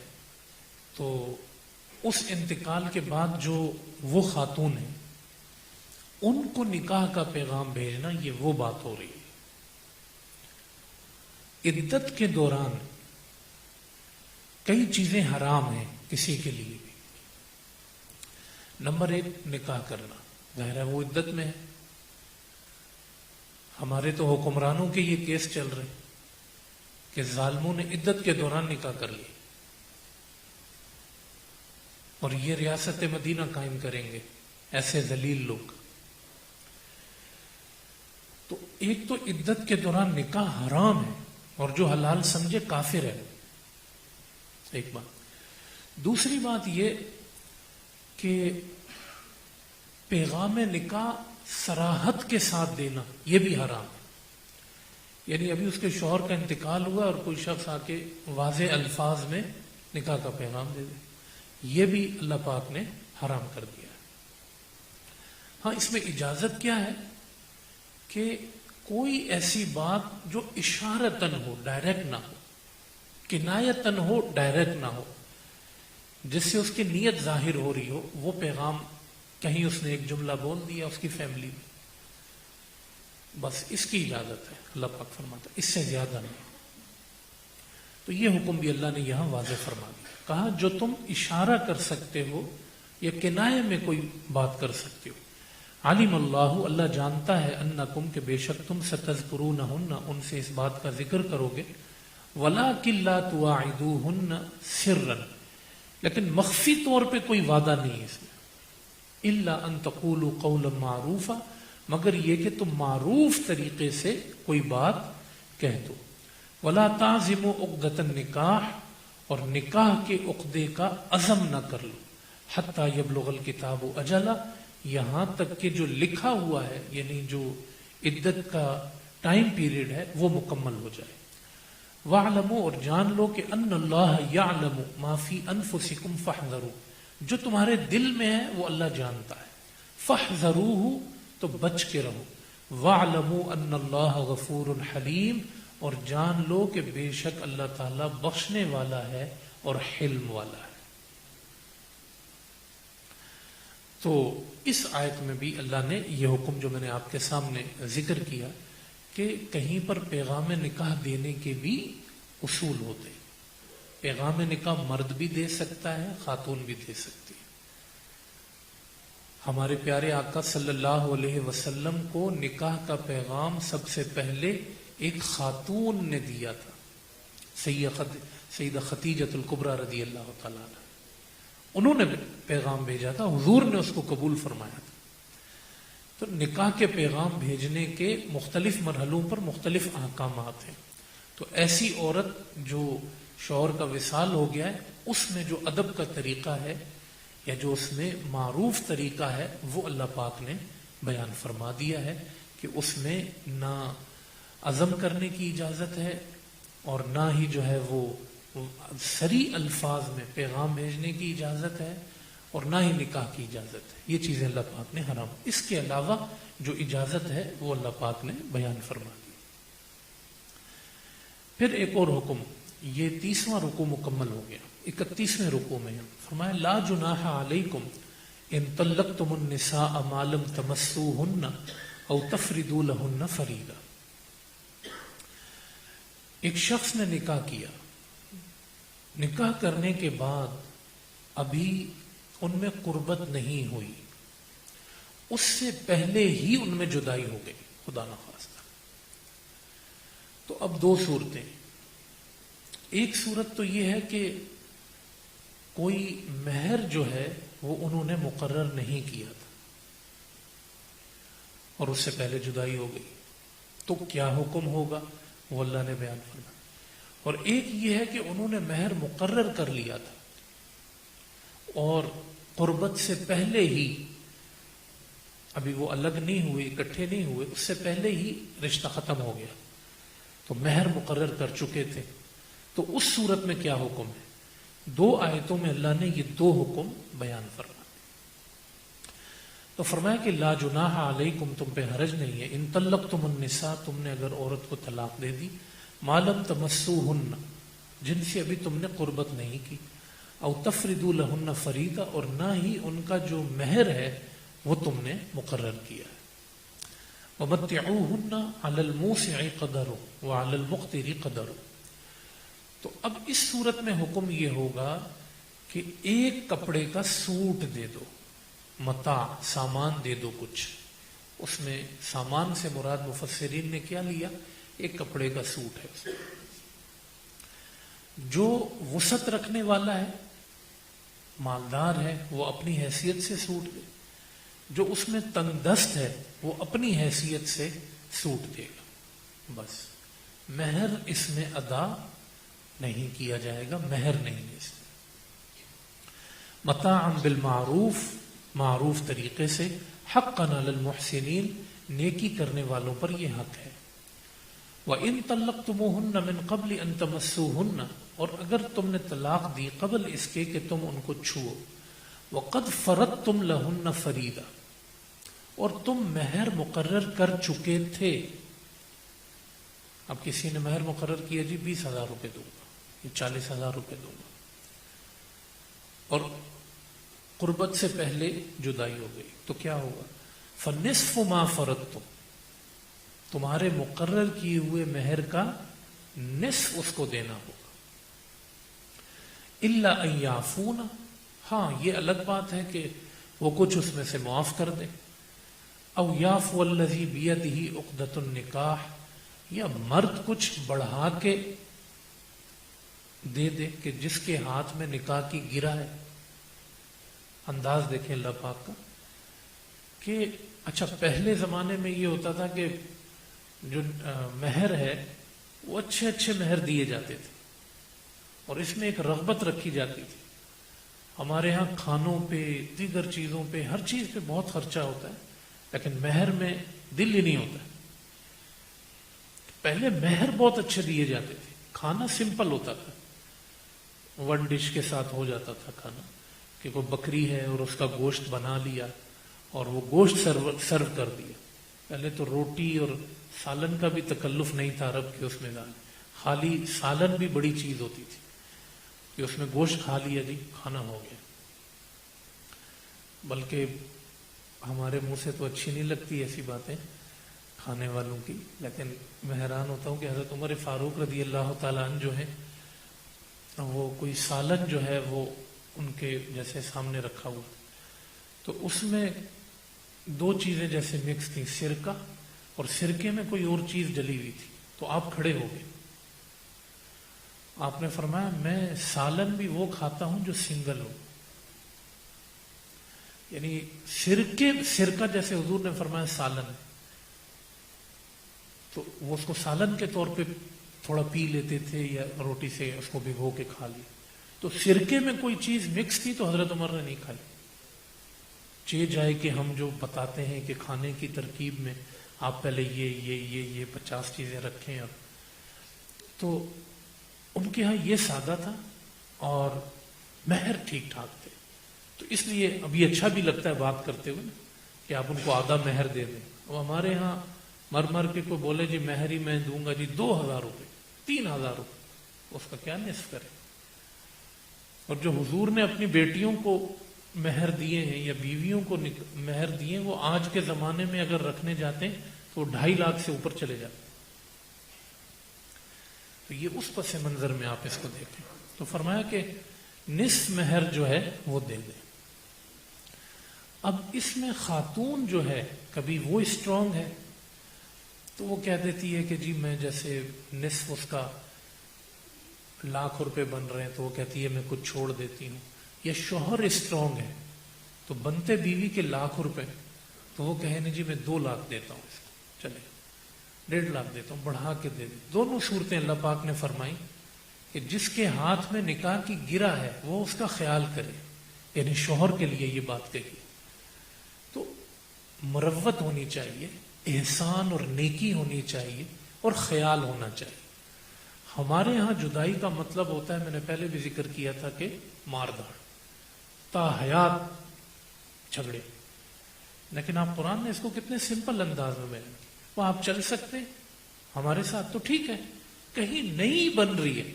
تو اس انتقال کے بعد جو وہ خاتون ہیں ان کو نکاح کا پیغام بھیجنا، یہ وہ بات ہو رہی ہے. عدت کے دوران کئی چیزیں حرام ہیں کسی کے لیے بھی. نمبر 1 نکاح کرنا. ظاہر ہے وہ عدت میں ہے. ہمارے تو حکمرانوں کے یہ کیس چل رہے ہیں کہ ظالموں نے عدت کے دوران نکاح کر لی اور یہ ریاست مدینہ قائم کریں گے ایسے ذلیل لوگ. تو ایک تو عدت کے دوران نکاح حرام ہے اور جو حلال سمجھے کافر ہے. ایک بات. دوسری بات یہ کہ پیغام نکاح صراحت کے ساتھ دینا یہ بھی حرام ہے. یعنی ابھی اس کے شوہر کا انتقال ہوا اور کوئی شخص آ کے واضح الفاظ میں نکاح کا پیغام دے دے، یہ بھی اللہ پاک نے حرام کر دیا ہے. ہاں اس میں اجازت کیا ہے کہ کوئی ایسی بات جو اشارتاً ہو، ڈائریکٹ نہ ہو، کنایتاً ہو، ڈائریکٹ نہ ہو، جس سے اس کی نیت ظاہر ہو رہی ہو. وہ پیغام کہیں اس نے ایک جملہ بول دیا اس کی فیملی میں، بس اس کی اجازت ہے. اللہ پاک فرماتا ہے اس سے زیادہ نہیں. تو یہ حکم بھی اللہ نے یہاں واضح فرما دیا. کہا جو تم اشارہ کر سکتے ہو یا کنایے میں کوئی بات کر سکتے ہو. علیم اللہ، اللہ جانتا ہے، انکم کہ بے شک تم ستذکرونہن، ان سے اس بات کا ذکر کرو گے، ولیکن لا تواعدوہن سرا، لیکن مخفی طور پہ کوئی وعدہ نہیں ہے اس میں. الا ان تقولوا قولا معروفا، مگر یہ کہ تم معروف طریقے سے کوئی بات کہہ دو. ولا تعزموا عقدۃ النکاح، اور نکاح کے عقدے کا عزم نہ کر لو، حتی یبلغ الکتاب اجلہ، یہاں تک کہ جو لکھا ہوا ہے یعنی جو عدت کا ٹائم پیریڈ ہے وہ مکمل ہو جائے. وَاعْلَمُوا، اور جان لو کہ ان اللہ یعلم ما فی انفسکم فاحذروا، جو تمہارے دل میں ہے وہ اللہ جانتا ہے. فاحذروہ، تو بچ کے رہو. وَاعْلَمُوا ان اللہ غفور حلیم، اور جان لو کہ بے شک اللہ تعالیٰ بخشنے والا ہے اور حلم والا ہے. تو اس آیت میں بھی اللہ نے یہ حکم جو میں نے آپ کے سامنے ذکر کیا کہ کہیں پر پیغام نکاح دینے کے بھی اصول ہوتے ہیں. پیغام نکاح مرد بھی دے سکتا ہے، خاتون بھی دے سکتی ہے. ہمارے پیارے آقا صلی اللہ علیہ وسلم کو نکاح کا پیغام سب سے پہلے ایک خاتون نے دیا تھا، سیدہ خدیجۃ الکبریٰ رضی اللہ تعالیٰ عنہ. انہوں نے پیغام بھیجا تھا، حضور نے اس کو قبول فرمایا تھا. تو نکاح کے پیغام بھیجنے کے مختلف مرحلوں پر مختلف احکامات ہیں. تو ایسی عورت جو شوہر کا وصال ہو گیا ہے، اس میں جو ادب کا طریقہ ہے یا جو اس میں معروف طریقہ ہے وہ اللہ پاک نے بیان فرما دیا ہے کہ اس میں نہ عزم کرنے کی اجازت ہے اور نہ ہی جو ہے وہ سری الفاظ میں پیغام بھیجنے کی اجازت ہے اور نہ ہی نکاح کی اجازت ہے. یہ چیزیں اللہ پاک نے حرام. اس کے علاوہ جو اجازت ہے وہ اللہ پاک نے بیان فرما دی. پھر ایک اور حکم، یہ 30واں رکوع مکمل ہو گیا. 31ویں رکوع میں فرمایا لا جناح علیکم ان طلقتم النساء ما لم تمسوهن او تفردوا لهن فریضہ. ایک شخص نے نکاح کیا، نکاح کرنے کے بعد ابھی ان میں قربت نہیں ہوئی، اس سے پہلے ہی ان میں جدائی ہو گئی، خدا نخواستہ۔ تو اب دو صورتیں، ایک صورت تو یہ ہے کہ کوئی مہر جو ہے وہ انہوں نے مقرر نہیں کیا تھا اور اس سے پہلے جدائی ہو گئی، تو کیا حکم ہوگا وہ اللہ نے بیان فرمایا۔ اور ایک یہ ہے کہ انہوں نے مہر مقرر کر لیا تھا اور قربت سے پہلے ہی، ابھی وہ الگ نہیں ہوئے، اکٹھے نہیں ہوئے، اس سے پہلے ہی رشتہ ختم ہو گیا، تو مہر مقرر کر چکے تھے، تو اس صورت میں کیا حکم ہے؟ دو آیتوں میں اللہ نے یہ دو حکم بیان فرمائے۔ تو فرمایا کہ لا جناح علیکم، تم پہ حرج نہیں ہے، ان طلقتم النساء، تم نے اگر عورت کو طلاق دے دی، ما لم تمسوہن، جن سے ابھی تم نے قربت نہیں کی، او تفردوا لہن فریضہ، اور نہ ہی ان کا جو مہر ہے وہ تم نے مقرر کیا ہے، ومتعوہن علی الموسع قدرہ وعلی المقتر قدرہ۔ تو اب اس صورت میں حکم یہ ہوگا کہ ایک کپڑے کا سوٹ دے دو، متاع، سامان دے دو کچھ، اس میں سامان سے مراد مفسرین نے کیا لیا؟ ایک کپڑے کا سوٹ ہے، اس میں جو وسعت رکھنے والا ہے، مالدار ہے، وہ اپنی حیثیت سے سوٹ دے، جو اس میں تنگ دست ہے وہ اپنی حیثیت سے سوٹ دے گا، بس مہر اس میں ادا نہیں کیا جائے گا، مہر نہیں ہے اس میں۔ متاعا بالمعروف، معروف طریقے سے، حقا علی المحسنین، نیکی کرنے والوں پر یہ حق ہے۔ وَإِن طَلَّقْتُمُوهُنَّ مِن قَبْلِ أَن تَمَسُّوهُنَّ، اور اگر تم نے طلاق دی قبل اس کے کہ تم ان کو چھو، وَقَدْ فَرَضْتُمْ لَهُنَّ فَرِيضَةً، اور تم مہر مقرر کر چکے تھے۔ اب کسی نے مہر مقرر کیا، جی 20,000 روپے دوں گا، یہ 40,000 روپے دوں گا، اور قربت سے پہلے جدائی ہو گئی، تو کیا ہوگا؟ فَنِصْفُ مَا فَرَضْتُمْ، تمہارے مقرر کیے ہوئے مہر کا نصف اس کو دینا ہوگا، إِلَّا أَن يَعْفُونَ، ہاں یہ الگ بات ہے کہ وہ کچھ اس میں سے معاف کر دے، او يَعْفُوَ الَّذِي بِيَدِهِ عُقْدَةُ النِّكَاحِ، یا مرد کچھ بڑھا کے دے دے کہ جس کے ہاتھ میں نکاح کی گرہ ہے۔ انداز دیکھیں اللہ پاک کا کہ اچھا پہلے زمانے میں یہ ہوتا تھا کہ جو مہر ہے وہ اچھے اچھے مہر دیے جاتے تھے اور اس میں ایک رغبت رکھی جاتی تھی۔ ہمارے ہاں کھانوں پہ، دیگر چیزوں پہ، ہر چیز پہ بہت خرچہ ہوتا ہے، لیکن مہر میں دل ہی نہیں ہوتا۔ پہلے مہر بہت اچھے دیے جاتے تھے، کھانا سمپل ہوتا تھا، ون ڈش کے ساتھ ہو جاتا تھا کھانا، کہ کوئی بکری ہے اور اس کا گوشت بنا لیا اور وہ گوشت سرو کر دیا۔ پہلے تو روٹی اور سالن کا بھی تکلف نہیں تھا عرب کے اس میں، خالی سالن بھی بڑی چیز ہوتی تھی کہ اس میں گوشت کھا لیا، جی کھانا ہو گیا۔ بلکہ ہمارے منہ سے تو اچھی نہیں لگتی ایسی باتیں کھانے والوں کی، لیکن میں حیران ہوتا ہوں کہ حضرت عمر فاروق رضی اللہ تعالیٰ عنہ جو ہیں، وہ کوئی سالن جو ہے وہ ان کے جیسے سامنے رکھا ہوا، تو اس میں دو چیزیں جیسے مکس تھیں، سرکہ، اور سرکے میں کوئی اور چیز ڈلی ہوئی تھی، تو آپ کھڑے ہو گئے۔ آپ نے فرمایا میں سالن بھی وہ کھاتا ہوں جو سنگل ہو، یعنی سرکہ جیسے حضور نے فرمایا سالن ہے، تو وہ اس کو سالن کے طور پہ تھوڑا پی لیتے تھے یا روٹی سے اس کو بھگو کے کھا لیا۔ تو سرکے میں کوئی چیز مکس تھی تو حضرت عمر نے نہیں کھائی، چہ جائے کہ ہم جو بتاتے ہیں کہ کھانے کی ترکیب میں آپ پہلے یہ 50 چیزیں رکھیں، اور تو ان کے ہاں یہ سادہ تھا اور مہر ٹھیک ٹھاک تھے، تو اس لیے اب یہ اچھا بھی لگتا ہے بات کرتے ہوئے نا کہ آپ ان کو آدھا مہر دے دیں۔ اب ہمارے ہاں مر کے کوئی بولے جی مہر ہی میں دوں گا، جی 2,000 روپے، 3,000 روپے، اس کا کیا نصف کرے؟ اور جو حضور نے اپنی بیٹیوں کو مہر دیے ہیں یا بیویوں کو مہر دیے ہیں، وہ آج کے زمانے میں اگر رکھنے جاتے ہیں تو 2.5 لاکھ سے اوپر چلے جاتے ہیں۔ تو یہ اس پس منظر میں آپ اس کو دیکھیں، تو فرمایا کہ نصف مہر جو ہے وہ دے دیں۔ اب اس میں خاتون جو ہے کبھی وہ اسٹرانگ ہے تو وہ کہہ دیتی ہے کہ جی میں جیسے نصف اس کا ₹1,00,000 بن رہے ہیں تو وہ کہتی ہے میں کچھ چھوڑ دیتی ہوں. یا شوہر اسٹرانگ ہے تو بنتے بیوی کے ₹1,00,000 تو وہ کہے نہیں جی میں 2,00,000 دیتا ہوں اس کو, چلے 1,50,000 دیتا ہوں, بڑھا کے دے دے. دونوں صورتیں اللہ پاک نے فرمائی کہ جس کے ہاتھ میں نکاح کی گرہ ہے وہ اس کا خیال کرے, یعنی شوہر کے لیے یہ بات کہی. تو مروت ہونی چاہیے, احسان اور نیکی ہونی چاہیے اور خیال ہونا چاہیے. ہمارے ہاں جدائی کا مطلب ہوتا ہے, میں نے پہلے بھی ذکر کیا تھا کہ مار دھاڑ, تا حیات جھگڑے. لیکن آپ قرآن نے اس کو کتنے سمپل انداز میں بیان کیا. وہ آپ چل سکتے ہیں ہمارے ساتھ تو ٹھیک ہے, کہیں نہیں بن رہی ہے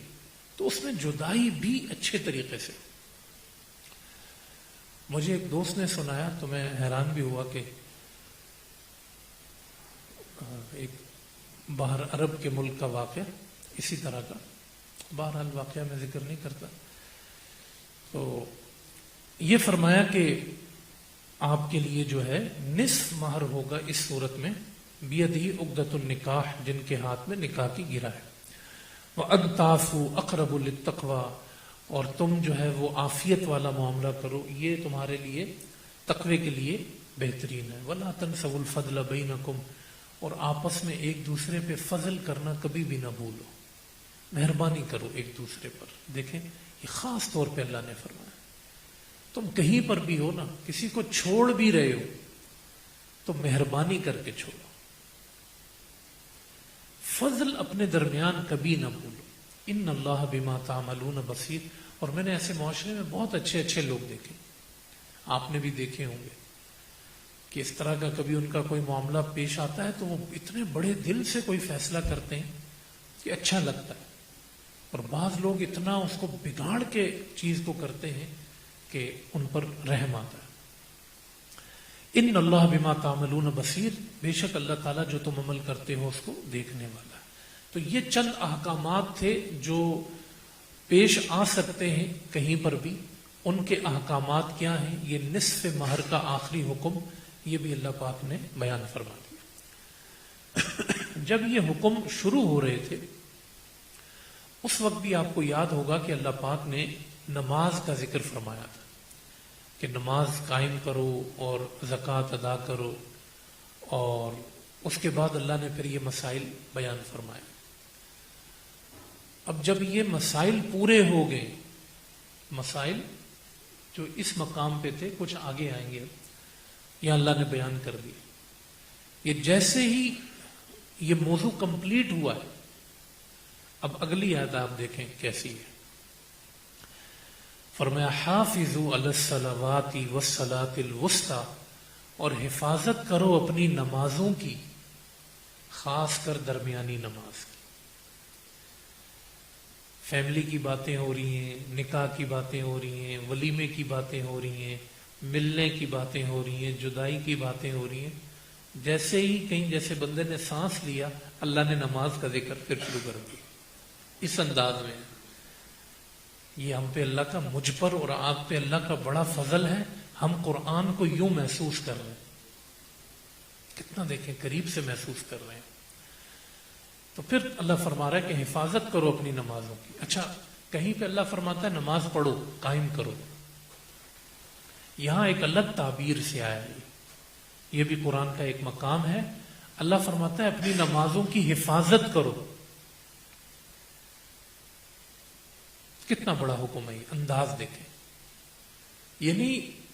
تو اس میں جدائی بھی اچھے طریقے سے. مجھے ایک دوست نے سنایا تو میں حیران بھی ہوا کہ ایک باہر عرب کے ملک کا واقعہ اسی طرح کا, بہرحال واقعہ میں ذکر نہیں کرتا. تو یہ فرمایا کہ آپ کے لیے جو ہے نصف مہر ہوگا اس صورت میں, بیدہی عقدۃ النکاح, جن کے ہاتھ میں نکاح کی گرہ ہے. وَأَن تَعْفُوا أَقْرَبُ لِلتَّقْوَىٰ, اور تم جو ہے وہ عافیت والا معاملہ کرو, یہ تمہارے لیے تقوی کے لیے بہترین ہے. وَلَا تَنْسَوُا الْفَضْلَ بَيْنَكُمْ, اور آپس میں ایک دوسرے پہ فضل کرنا کبھی بھی نہ بھولو, مہربانی کرو ایک دوسرے پر. دیکھیں یہ خاص طور پہ اللہ نے فرمایا. تم کہیں پر بھی ہو نا, کسی کو چھوڑ بھی رہے ہو تو مہربانی کر کے چھوڑو, فضل اپنے درمیان کبھی نہ بھولو. ان اللہ بما تعملون بصیر. اور میں نے ایسے معاشرے میں بہت اچھے اچھے لوگ دیکھے, آپ نے بھی دیکھے ہوں گے کہ اس طرح کا کبھی ان کا کوئی معاملہ پیش آتا ہے تو وہ اتنے بڑے دل سے کوئی فیصلہ کرتے ہیں کہ اچھا لگتا ہے, اور بعض لوگ اتنا اس کو بگاڑ کے چیز کو کرتے ہیں کہ ان پر رحم آتا ہے. ان اللہ بما تعملون بصیر, بے شک اللہ تعالیٰ جو تم عمل کرتے ہو اس کو دیکھنے والا ہے. تو یہ چند احکامات تھے جو پیش آ سکتے ہیں کہیں پر بھی. ان کے احکامات کیا ہیں؟ یہ نصف مہر کا آخری حکم, یہ بھی اللہ پاک نے بیان فرما دیا. جب یہ حکم شروع ہو رہے تھے اس وقت بھی آپ کو یاد ہوگا کہ اللہ پاک نے نماز کا ذکر فرمایا تھا کہ نماز قائم کرو اور زکوٰۃ ادا کرو, اور اس کے بعد اللہ نے پھر یہ مسائل بیان فرمائے. اب جب یہ مسائل پورے ہو گئے, مسائل جو اس مقام پہ تھے کچھ آگے آئیں گے, یہ اللہ نے بیان کر دیا. یہ جیسے ہی یہ موضوع کمپلیٹ ہوا ہے, اب اگلی آیت آپ دیکھیں کیسی ہے. فرمایا حافظوا علی الصلوات والصلاۃ الوسطی, اور حفاظت کرو اپنی نمازوں کی, خاص کر درمیانی نماز کی. فیملی کی باتیں ہو رہی ہیں, نکاح کی باتیں ہو رہی ہیں, ولیمے کی باتیں ہو رہی ہیں, ملنے کی باتیں ہو رہی ہیں, جدائی کی باتیں ہو رہی ہیں. جیسے ہی کہیں جیسے بندے نے سانس لیا, اللہ نے نماز کا ذکر پھر شروع کر دیا اس انداز میں. یہ ہم پہ اللہ کا, مجھ پر اور آپ پہ اللہ کا بڑا فضل ہے, ہم قرآن کو یوں محسوس کر رہے ہیں, کتنا دیکھیں قریب سے محسوس کر رہے ہیں. تو پھر اللہ فرما رہا ہے کہ حفاظت کرو اپنی نمازوں کی. اچھا, کہیں پہ اللہ فرماتا ہے نماز پڑھو, قائم کرو, یہاں ایک الگ تعبیر سے آیا ہے, یہ بھی قرآن کا ایک مقام ہے. اللہ فرماتا ہے اپنی نمازوں کی حفاظت کرو. کتنا بڑا حکم ہے, یہ انداز دیکھیں. یعنی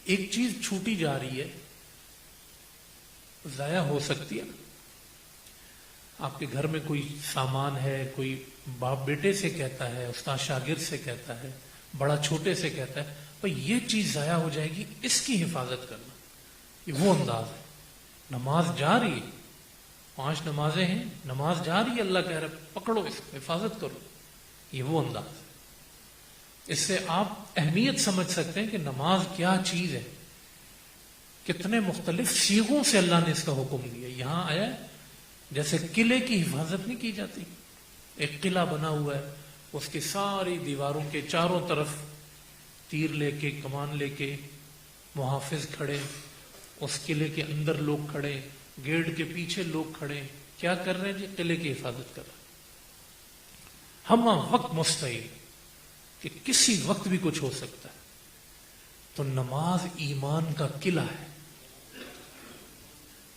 ایک چیز چھوٹی جا رہی ہے, ضائع ہو سکتی ہے. آپ کے گھر میں کوئی سامان ہے, کوئی باپ بیٹے سے کہتا ہے, استاد شاگرد سے کہتا ہے, بڑا چھوٹے سے کہتا ہے بھائی یہ چیز ضائع ہو جائے گی, اس کی حفاظت کرنا. یہ وہ انداز ہے. نماز جا رہی ہے, 5 نمازیں ہیں, نماز جا رہی ہے, اللہ کہہ رہا ہے پکڑو اس کو, حفاظت کرو. یہ وہ انداز ہے. اس سے آپ اہمیت سمجھ سکتے ہیں کہ نماز کیا چیز ہے, کتنے مختلف سیغوں سے اللہ نے اس کا حکم دیا. یہاں آیا جیسے قلعے کی حفاظت نہیں کی جاتی, ایک قلعہ بنا ہوا ہے, اس کی ساری دیواروں کے چاروں طرف تیر لے کے, کمان لے کے محافظ کھڑے, اس قلعے کے اندر لوگ کھڑے، گیٹ کے پیچھے لوگ کھڑے، کیا کر رہے ہیں جی؟ قلعے کی حفاظت کر رہے ہیں۔ ہم وقت مستعد کہ کسی وقت بھی کچھ ہو سکتا ہے۔ تو نماز ایمان کا قلعہ ہے،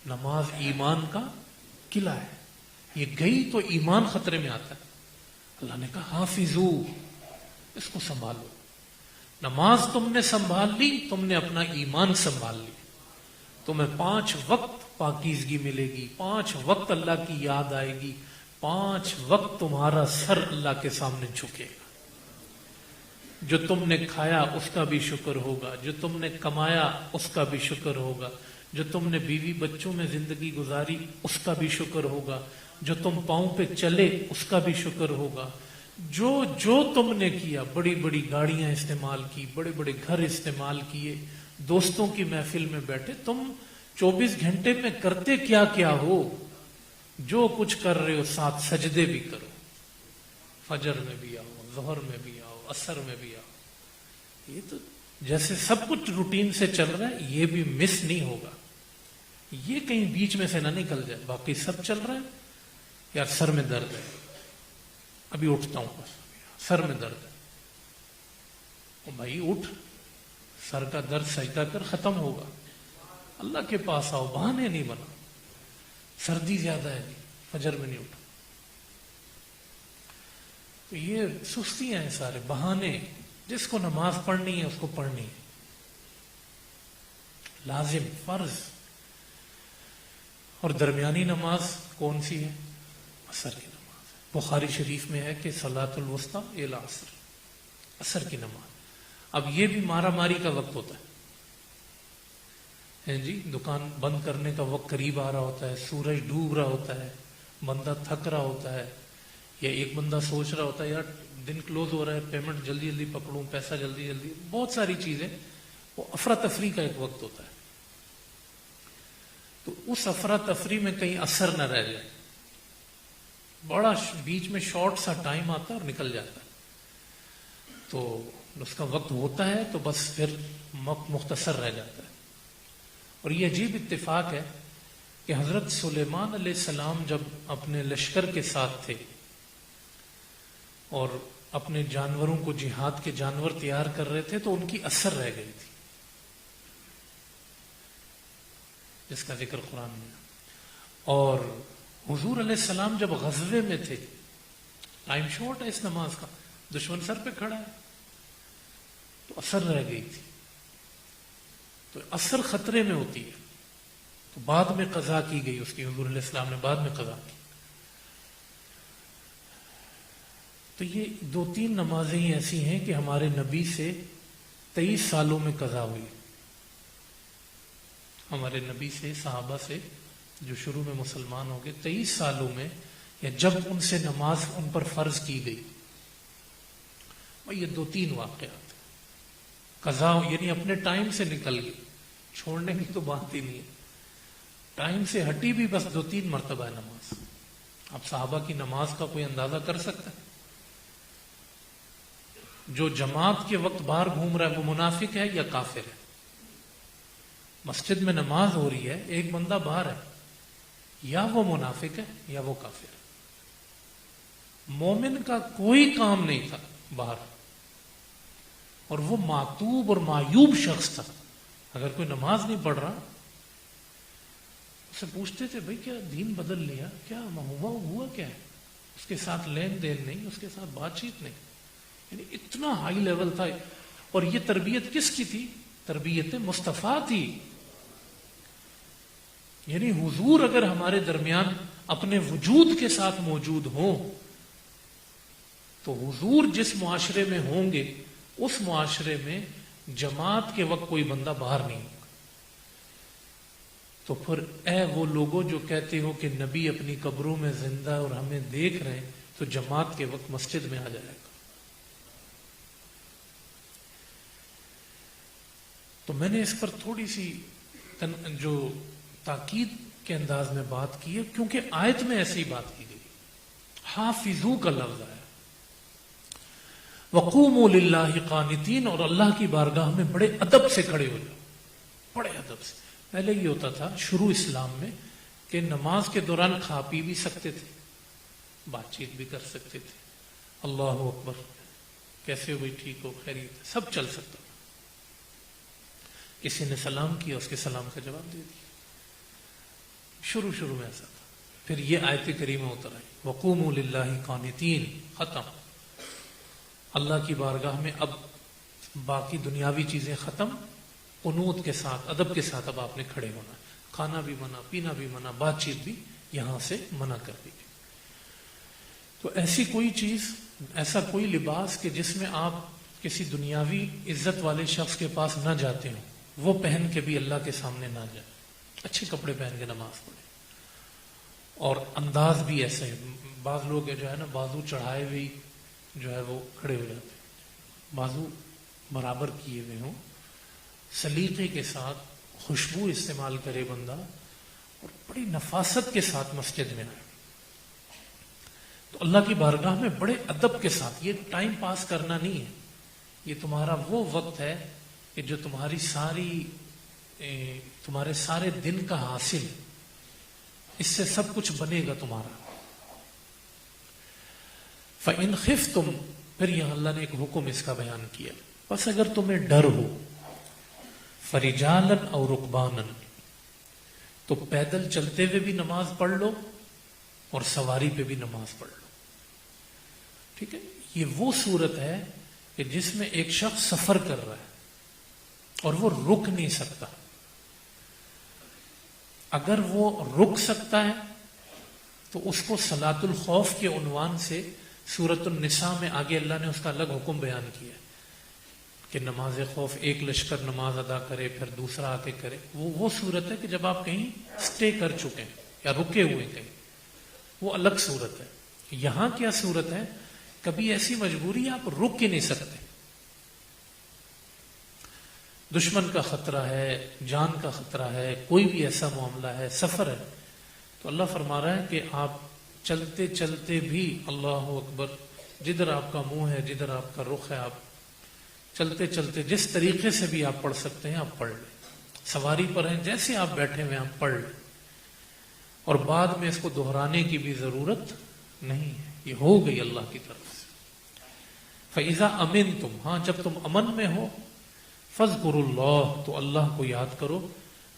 نماز ایمان کا قلعہ ہے، یہ گئی تو ایمان خطرے میں آتا ہے۔ اللہ نے کہا حافظو، اس کو سنبھالو۔ نماز تم نے سنبھال لی، تم نے اپنا ایمان سنبھال لی، تمہیں 5 وقت پاکیزگی ملے گی، 5 وقت اللہ کی یاد آئے گی، 5 وقت تمہارا سر اللہ کے سامنے جھکے گا۔ جو تم نے کھایا اس کا بھی شکر ہوگا، جو تم نے کمایا اس کا بھی شکر ہوگا، جو تم نے بیوی بچوں میں زندگی گزاری اس کا بھی شکر ہوگا، جو تم پاؤں پہ چلے اس کا بھی شکر ہوگا، جو تم نے کیا، بڑی بڑی گاڑیاں استعمال کی، بڑے بڑے گھر استعمال کیے، دوستوں کی محفل میں بیٹھے، تم 24 گھنٹے میں کرتے کیا کیا ہو، جو کچھ کر رہے ہو ساتھ سجدے بھی کرو، فجر میں بھی آؤ، ظہر میں بھی آؤ، عصر میں بھی آؤ۔ یہ تو جیسے سب کچھ روٹین سے چل رہا ہے، یہ بھی مس نہیں ہوگا، یہ کہیں بیچ میں سے نہ نکل جائے۔ باقی سب چل رہا ہے، یار سر میں درد ہے، ابھی اٹھتا ہوں، بس سر میں درد ہے، او بھائی اٹھ، سر کا درد سجدہ کر، ختم ہوگا، اللہ کے پاس آؤ، بہانے نہیں بنا، سردی زیادہ ہے، فجر میں نہیں اٹھا۔ تو یہ سستیاں ہیں، سارے بہانے۔ جس کو نماز پڑھنی ہے اس کو پڑھنی ہے، لازم، فرض۔ اور درمیانی نماز کون سی ہے؟ عصر کی نماز۔ بخاری شریف میں ہے کہ صلاۃ الوسطی الی العصر، عصر کی نماز۔ اب یہ بھی مارا ماری کا وقت ہوتا ہے جی، دکان بند کرنے کا وقت قریب آ رہا ہوتا ہے، سورج ڈوب رہا ہوتا ہے، بندہ تھک رہا ہوتا ہے، یا ایک بندہ سوچ رہا ہوتا ہے یار دن کلوز ہو رہا ہے، پیمنٹ جلدی جلدی پکڑوں، پیسہ جلدی جلدی، بہت ساری چیزیں، وہ افراتفری کا ایک وقت ہوتا ہے۔ تو اس افراتفری میں کہیں اثر نہ رہ جائے، بڑا بیچ میں شارٹ سا ٹائم آتا ہے اور نکل جاتا ہے، تو اس کا وقت ہوتا ہے تو بس پھر وقت مختصر رہ جاتا ہے۔ اور یہ عجیب اتفاق ہے کہ حضرت سلیمان علیہ السلام جب اپنے لشکر کے ساتھ تھے اور اپنے جانوروں کو، جہاد کے جانور تیار کر رہے تھے، تو ان کی اثر رہ گئی تھی، جس کا ذکر قرآن میں۔ اور حضور علیہ السلام جب غزوے میں تھے، ٹائم شارٹ ہے اس نماز کا، دشمن سر پہ کھڑا ہے، تو اثر رہ گئی تھی، تو اثر خطرے میں ہوتی ہے، تو بعد میں قضا کی گئی اس کی، حضور علیہ السلام نے بعد میں قضا کی۔ تو یہ 2-3 نمازیں ایسی ہیں کہ ہمارے نبی سے 23 سالوں میں قضا ہوئی، ہمارے نبی سے، صحابہ سے جو شروع میں مسلمان ہو گئے، 23 سالوں میں، یا جب ان سے نماز ان پر فرض کی گئی، اور یہ 2-3 واقعات قضا، یعنی اپنے ٹائم سے نکل گئی، چھوڑنے کی تو بات ہی نہیں ہے، ٹائم سے ہٹی بھی بس 2-3 مرتبہ ہے نماز۔ اب صحابہ کی نماز کا کوئی اندازہ کر سکتا ہے؟ جو جماعت کے وقت باہر گھوم رہا ہے وہ منافق ہے یا کافر ہے؟ مسجد میں نماز ہو رہی ہے، ایک بندہ باہر ہے، یا وہ منافق ہے یا وہ کافر ہے۔ مومن کا کوئی کام نہیں تھا باہر، اور وہ معتوب اور معیوب شخص تھا۔ اگر کوئی نماز نہیں پڑھ رہا، اسے پوچھتے تھے بھائی کیا دین بدل لیا، کیا ہوا کیا ہے؟ اس کے ساتھ لین دین نہیں، اس کے ساتھ بات چیت نہیں، یعنی اتنا ہائی لیول تھا۔ اور یہ تربیت کس کی تھی؟ تربیت مصطفیٰ تھی۔ یعنی حضور اگر ہمارے درمیان اپنے وجود کے ساتھ موجود ہوں، تو حضور جس معاشرے میں ہوں گے اس معاشرے میں جماعت کے وقت کوئی بندہ باہر نہیں ہوگا۔ تو پھر اے وہ لوگوں جو کہتے ہو کہ نبی اپنی قبروں میں زندہ اور ہمیں دیکھ رہے ہیں، تو جماعت کے وقت مسجد میں آ جائے گا۔ تو میں نے اس پر تھوڑی سی جو تاکید کے انداز میں بات کی ہے، کیونکہ آیت میں ایسی بات کی گئی، حافظو کا لفظ آیا، وقوموا للہ قانتین، اور اللہ کی بارگاہ میں بڑے ادب سے کھڑے ہو جاؤ، بڑے ادب سے۔ پہلے یہ ہوتا تھا شروع اسلام میں کہ نماز کے دوران کھا پی بھی سکتے تھے، بات چیت بھی کر سکتے تھے، اللہ اکبر کیسے ہوئی، ٹھیک ہو، خیریت، سب چل سکتا تھا. کسی نے سلام کیا، اس کے سلام کا جواب دے دیا. شروع میں ایسا تھا. پھر یہ آیت کریمہ اتر آئی، وقوموا للہ قانتین، ختم. اللہ کی بارگاہ میں اب باقی دنیاوی چیزیں ختم، قنوت کے ساتھ، ادب کے ساتھ اب آپ نے کھڑے ہونا ہے. کھانا بھی منع، پینا بھی منع، بات چیت بھی یہاں سے منع کر دی گئی. تو ایسی کوئی چیز، ایسا کوئی لباس کہ جس میں آپ کسی دنیاوی عزت والے شخص کے پاس نہ جاتے ہوں، وہ پہن کے بھی اللہ کے سامنے نہ جائیں. اچھے کپڑے پہن کے نماز پڑھیں. اور انداز بھی ایسے ہے. بعض لوگ جو ہے نا بازو چڑھائے ہوئے جو ہے وہ کھڑے ہو جاتے ہیں، بازو برابر کیے ہوئے ہوں، سلیقے کے ساتھ خوشبو استعمال کرے بندہ اور بڑی نفاست کے ساتھ مسجد میں آئے. تو اللہ کی بارگاہ میں بڑے ادب کے ساتھ. یہ ٹائم پاس کرنا نہیں ہے، یہ تمہارا وہ وقت ہے کہ جو تمہارے سارے دن کا حاصل، اس سے سب کچھ بنے گا تمہارا. فَإِنْ خِفْتُمْ، پھر یہاں اللہ نے ایک حکم اس کا بیان کیا، بس اگر تمہیں ڈر ہو، فَرِجَالًا أَوْ رُكْبَانًا، تو پیدل چلتے ہوئے بھی نماز پڑھ لو اور سواری پہ بھی نماز پڑھ لو. ٹھیک ہے. یہ وہ صورت ہے کہ جس میں ایک شخص سفر کر رہا ہے اور وہ رک نہیں سکتا. اگر وہ رک سکتا ہے تو اس کو صلاۃ الخوف کے عنوان سے سورۃ النساء میں آگے اللہ نے اس کا الگ حکم بیان کیا ہے کہ نماز خوف ایک لشکر نماز ادا کرے، پھر دوسرا آ کے کرے. وہ صورت ہے کہ جب آپ کہیں سٹے کر چکے ہیں یا رکے ہوئے کہیں، وہ الگ صورت ہے. یہاں کیا صورت ہے؟ کبھی ایسی مجبوری آپ رک ہی نہیں سکتے، دشمن کا خطرہ ہے، جان کا خطرہ ہے، کوئی بھی ایسا معاملہ ہے، سفر ہے، تو اللہ فرما رہا ہے کہ آپ چلتے چلتے بھی اللہ اکبر، جدھر آپ کا منہ ہے، جدھر آپ کا رخ ہے، آپ چلتے چلتے جس طریقے سے بھی آپ پڑھ سکتے ہیں آپ پڑھ لیں. سواری پر ہیں، جیسے آپ بیٹھے ہوئے آپ پڑھ لیں، اور بعد میں اس کو دہرانے کی بھی ضرورت نہیں ہے، یہ ہو گئی اللہ کی طرف سے. فَإِذَا أَمِنْتُمْ، ہاں جب تم امن میں ہو، فَاذْكُرُوا اللَّهَ، تو اللہ کو یاد کرو،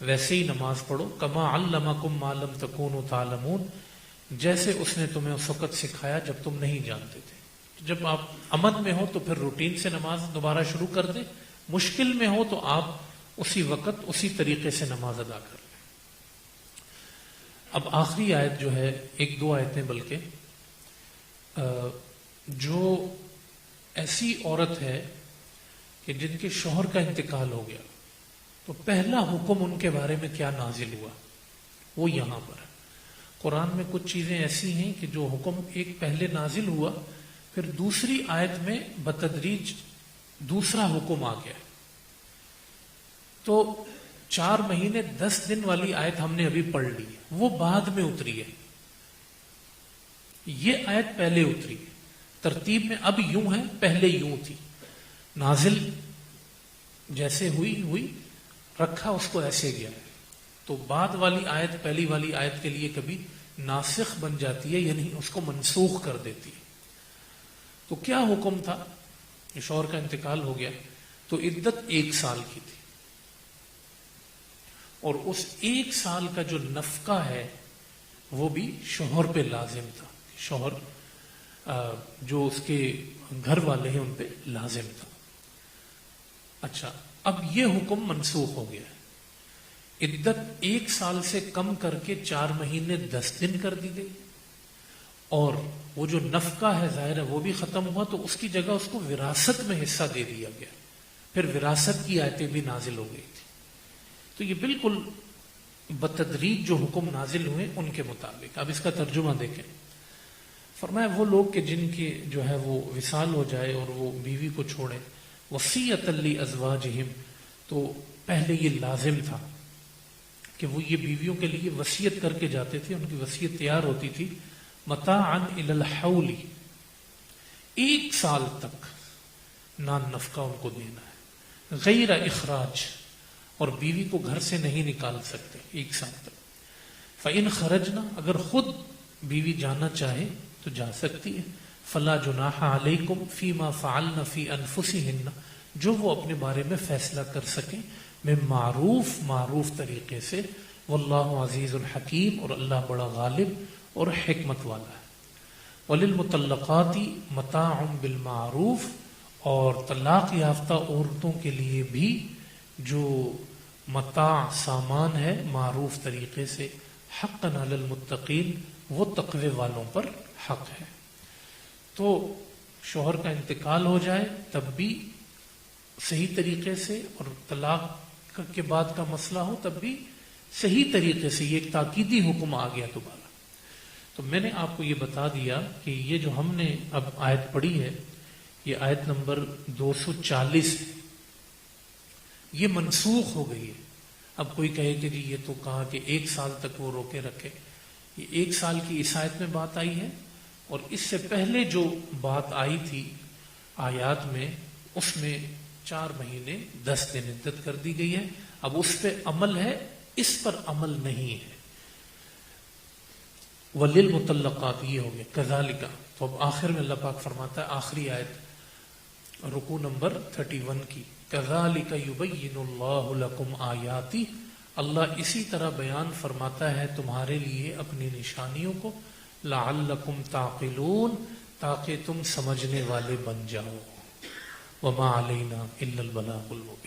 ویسے ہی نماز پڑھو، كَمَا عَلَّمَكُمْ مَا لَمْ تَكُونُوا تَعْلَمُونَ، جیسے اس نے تمہیں اس وقت سکھایا جب تم نہیں جانتے تھے. جب آپ امن میں ہو تو پھر روٹین سے نماز دوبارہ شروع کر دیں، مشکل میں ہو تو آپ اسی وقت اسی طریقے سے نماز ادا کر لیں. اب آخری آیت جو ہے، ایک دو آیتیں بلکہ، جو ایسی عورت ہے کہ جن کے شوہر کا انتقال ہو گیا، تو پہلا حکم ان کے بارے میں کیا نازل ہوا وہ یہاں پر ہے. قرآن میں کچھ چیزیں ایسی ہیں کہ جو حکم ایک پہلے نازل ہوا، پھر دوسری آیت میں بتدریج دوسرا حکم آ گیا. تو 4 مہینے 10 دن والی آیت ہم نے ابھی پڑھ لی ہے، وہ بعد میں اتری ہے. یہ آیت پہلے اتری ہے. ترتیب میں اب یوں ہے، پہلے یوں تھی. نازل جیسے ہوئی رکھا اس کو ایسے گیا ہے. تو بعد والی آیت پہلی والی آیت کے لیے کبھی ناسخ بن جاتی ہے، یعنی اس کو منسوخ کر دیتی ہے. تو کیا حکم تھا؟ شوہر کا انتقال ہو گیا تو عدت 1 سال کی تھی، اور اس 1 سال کا جو نفقہ ہے وہ بھی شوہر پہ لازم تھا. شوہر جو اس کے گھر والے ہیں ان پہ لازم تھا. اچھا، اب یہ حکم منسوخ ہو گیا ہے. عدت 1 سال سے کم کر کے 4 مہینے 10 دن کر دی گئی، اور وہ جو نفقہ ہے ظاہر ہے وہ بھی ختم ہوا، تو اس کی جگہ اس کو وراثت میں حصہ دے دیا گیا. پھر وراثت کی آیتیں بھی نازل ہو گئی تھی. تو یہ بالکل بتدریج جو حکم نازل ہوئے ان کے مطابق. اب اس کا ترجمہ دیکھیں. فرمایا وہ لوگ کہ جن کے جو ہے وہ وصال ہو جائے اور وہ بیوی کو چھوڑے، وصیۃ لازواجہم، تو پہلے یہ لازم تھا کہ وہ یہ بیویوں کے لیے وصیت کر کے جاتے تھے. ان کی وصیت تیار ہوتی تھی، متاعا الی الحول، 1 سال تک نان نفقہ ان کو دینا ہے، غیر اخراج، اور بیوی کو گھر سے نہیں نکال سکتے 1 سال تک. فَإِنْ خَرَجْنَا اگر خود بیوی جانا چاہے تو جا سکتی ہے. فَلَا جُنَاحَ عَلَيْكُمْ فِي مَا فَعَلْنَ فِي أَنفُسِهِنَّ جو وہ اپنے بارے میں فیصلہ کر سکیں میں معروف طریقے سے. واللہ عزیز الحکیم اور اللہ بڑا غالب اور حکمت والا ہے. وَلِلْمُطَلَّقَاتِ مَتَاعٌ بِالْمَعْرُوفِ اور طلاق یافتہ عورتوں کے لیے بھی جو متاع سامان ہے معروف طریقے سے. حقاً علی المتقین وہ تقوی والوں پر حق ہے. تو شوہر کا انتقال ہو جائے تب بھی صحیح طریقے سے، اور طلاق کے بعد کا مسئلہ ہو تب بھی صحیح طریقے سے. یہ ایک تاکیدی حکم آ گیا دوبارہ. تو میں نے آپ کو یہ بتا دیا کہ یہ جو ہم نے اب آیت پڑھی ہے یہ آیت نمبر 240 ہے، یہ منسوخ ہو گئی ہے. اب کوئی کہے کہ جی یہ تو کہا کہ 1 سال تک وہ روکے رکھے. یہ 1 سال کی اس آیت میں بات آئی ہے، اور اس سے پہلے جو بات آئی تھی آیات میں اس میں 4 مہینے 10 دن عدت کر دی گئی ہے. اب اس پہ عمل ہے، اس پر عمل نہیں ہے. وَلِلْمُطَلَّقَاتِ یہ ہو گیا كَذَلِكَ. تو اب آخر میں اللہ پاک فرماتا ہے آخری آیت رکوع نمبر 31 کی كَذَلِكَ يُبَيِّنُ اللَّهُ لَكُمْ آيَاتِهِ اللہ اسی طرح بیان فرماتا ہے تمہارے لیے اپنی نشانیوں کو لعلکم تعقلون تاکہ تم سمجھنے والے بن جاؤ. وما علینا الا البلاغ المبین.